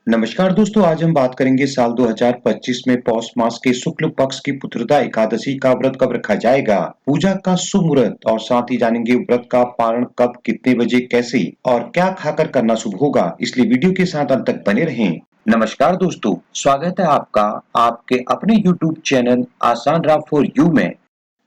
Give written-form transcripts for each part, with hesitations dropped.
नमस्कार दोस्तों, आज हम बात करेंगे साल 2025 में पौष मास के शुक्ल पक्ष की पुत्रदा एकादशी का व्रत कब रखा जाएगा, पूजा का शुभ मुहूर्त और साथ ही जानेंगे व्रत का पारण कब, कितने बजे, कैसे और क्या खाकर करना शुभ होगा। इसलिए वीडियो के साथ अंत तक बने रहें। नमस्कार दोस्तों, स्वागत है आपका आपके अपने YouTube चैनल आसान राह फॉर यू में।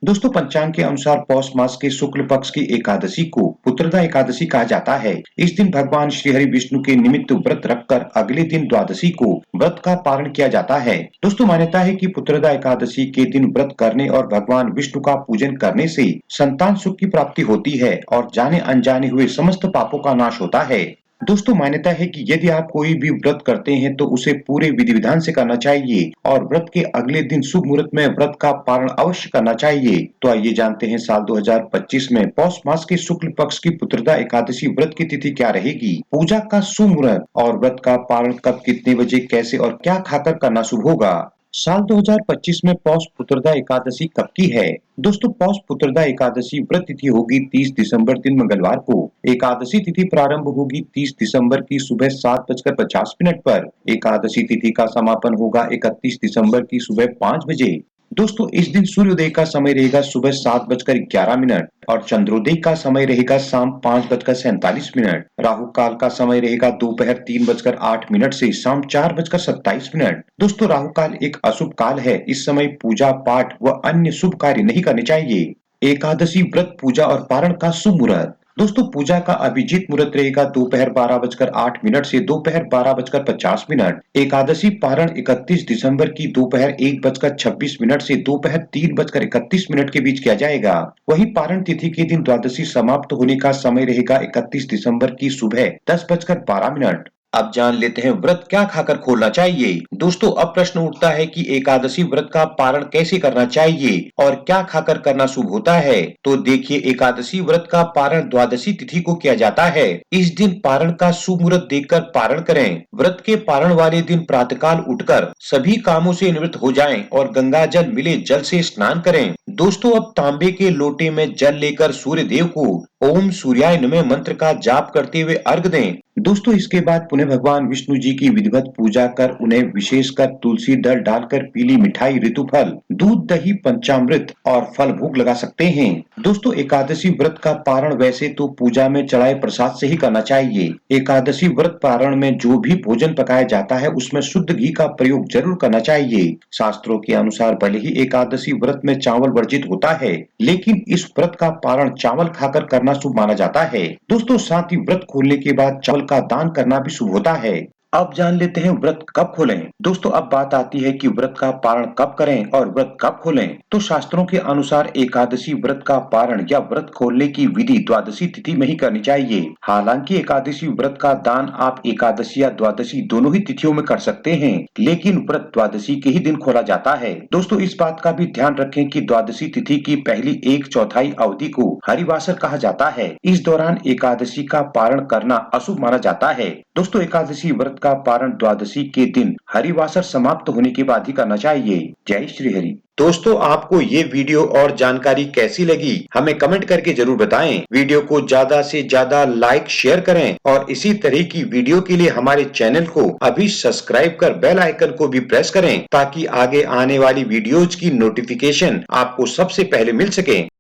दोस्तों, पंचांग के अनुसार पौष मास के शुक्ल पक्ष की एकादशी को पुत्रदा एकादशी कहा जाता है। इस दिन भगवान श्री हरि विष्णु के निमित्त व्रत रखकर अगले दिन द्वादशी को व्रत का पारण किया जाता है। दोस्तों, मान्यता है कि पुत्रदा एकादशी के दिन व्रत करने और भगवान विष्णु का पूजन करने से संतान सुख की प्राप्ति होती है और जाने अनजाने हुए समस्त पापों का नाश होता है। दोस्तों, मान्यता है कि यदि आप कोई भी व्रत करते हैं तो उसे पूरे विधि विधान से करना चाहिए और व्रत के अगले दिन शुभ मुहूर्त में व्रत का पारण अवश्य करना चाहिए। तो आइए जानते हैं साल 2025 में पौष मास के शुक्ल पक्ष की पुत्रदा एकादशी व्रत की तिथि क्या रहेगी, पूजा का शुभ मुहूर्त और व्रत का पारण कब, कितने बजे, कैसे और क्या खाकर करना शुभ होगा। साल 2025 में पौष पुत्रदा एकादशी कब की है। दोस्तों, पौष पुत्रदा एकादशी व्रत तिथि होगी 30 दिसंबर दिन मंगलवार को। एकादशी तिथि प्रारंभ होगी 30 दिसंबर की सुबह 7:50 पर। एकादशी तिथि का समापन होगा 31 दिसंबर की सुबह 5 बजे। दोस्तों, इस दिन सूर्योदय का समय रहेगा सुबह 7:11 और चंद्रोदय का समय रहेगा शाम 5:47। राहु काल का समय रहेगा दोपहर 3:08 से शाम 4:27। दोस्तों, राहु काल एक अशुभ काल है। इस समय पूजा पाठ व अन्य शुभ कार्य नहीं करने चाहिए। एकादशी व्रत पूजा और पारण का शुभ मुहूर्त। दोस्तों, पूजा का अभिजीत मुहूर्त रहेगा दोपहर 12:08 से दोपहर 12:50। एकादशी पारण 31 दिसंबर की दोपहर 1:26 से दोपहर 3:31 के बीच किया जाएगा। वहीं पारण तिथि के दिन द्वादशी समाप्त होने का समय रहेगा 31 दिसंबर की सुबह 10:12। अब जान लेते हैं व्रत क्या खाकर खोलना चाहिए। दोस्तों, अब प्रश्न उठता है कि एकादशी व्रत का पारण कैसे करना चाहिए और क्या खाकर करना शुभ होता है। तो देखिए, एकादशी व्रत का पारण द्वादशी तिथि को किया जाता है। इस दिन पारण का शुभ मुहूर्त देखकर पारण करें। व्रत के पारण वाले दिन प्रातःकाल उठकर सभी कामों से निवृत्त हो जाएं और गंगा जल मिले जल से स्नान करें। दोस्तों, अब तांबे के लोटे में जल लेकर सूर्य देव को ओम सूर्याय नमः मंत्र का जाप करते हुए अर्घ दें। दोस्तों, इसके बाद पुनः भगवान विष्णु जी की विधिवत पूजा कर उन्हें विशेषकर तुलसी दल डालकर पीली मिठाई, ऋतुफल, दूध, दही, पंचामृत और फल भोग लगा सकते हैं। दोस्तों, एकादशी व्रत का पारण वैसे तो पूजा में चढ़ाए प्रसाद से ही करना चाहिए। एकादशी व्रत पारण में जो भी भोजन पकाया जाता है उसमें शुद्ध घी का प्रयोग जरूर करना चाहिए। शास्त्रों के अनुसार भले ही एकादशी व्रत में चावल वर्जित होता है, लेकिन इस व्रत का पारण चावल खाकर करना शुभ माना जाता है। दोस्तों, साथ ही व्रत खोलने के बाद चावल का दान करना भी शुभ होता है। अब जान लेते हैं व्रत कब खोलें। दोस्तों, अब बात आती है कि व्रत का पारण कब करें और व्रत कब खोलें। तो शास्त्रों के अनुसार एकादशी व्रत का पारण या व्रत खोलने की विधि द्वादशी तिथि में ही करनी चाहिए। हालांकि एकादशी व्रत का दान आप एकादशी या द्वादशी दोनों ही तिथियों में कर सकते हैं, लेकिन व्रत द्वादशी के ही दिन खोला जाता है। दोस्तों, इस बात का भी ध्यान रखें कि द्वादशी तिथि की पहली 1/4 अवधि को हरिवासर कहा जाता है। इस दौरान एकादशी का पारण करना अशुभ माना जाता है। दोस्तों, एकादशी व्रत का पारण द्वादशी के दिन हरिवासर समाप्त होने के बाद ही करना चाहिए। जय श्री हरि। दोस्तों, आपको ये वीडियो और जानकारी कैसी लगी हमें कमेंट करके जरूर बताएं। वीडियो को ज्यादा से ज्यादा लाइक शेयर करें और इसी तरह की वीडियो के लिए हमारे चैनल को अभी सब्सक्राइब कर बेल आइकन को भी प्रेस करें ताकि आगे आने वाली वीडियोज की नोटिफिकेशन आपको सबसे पहले मिल सके।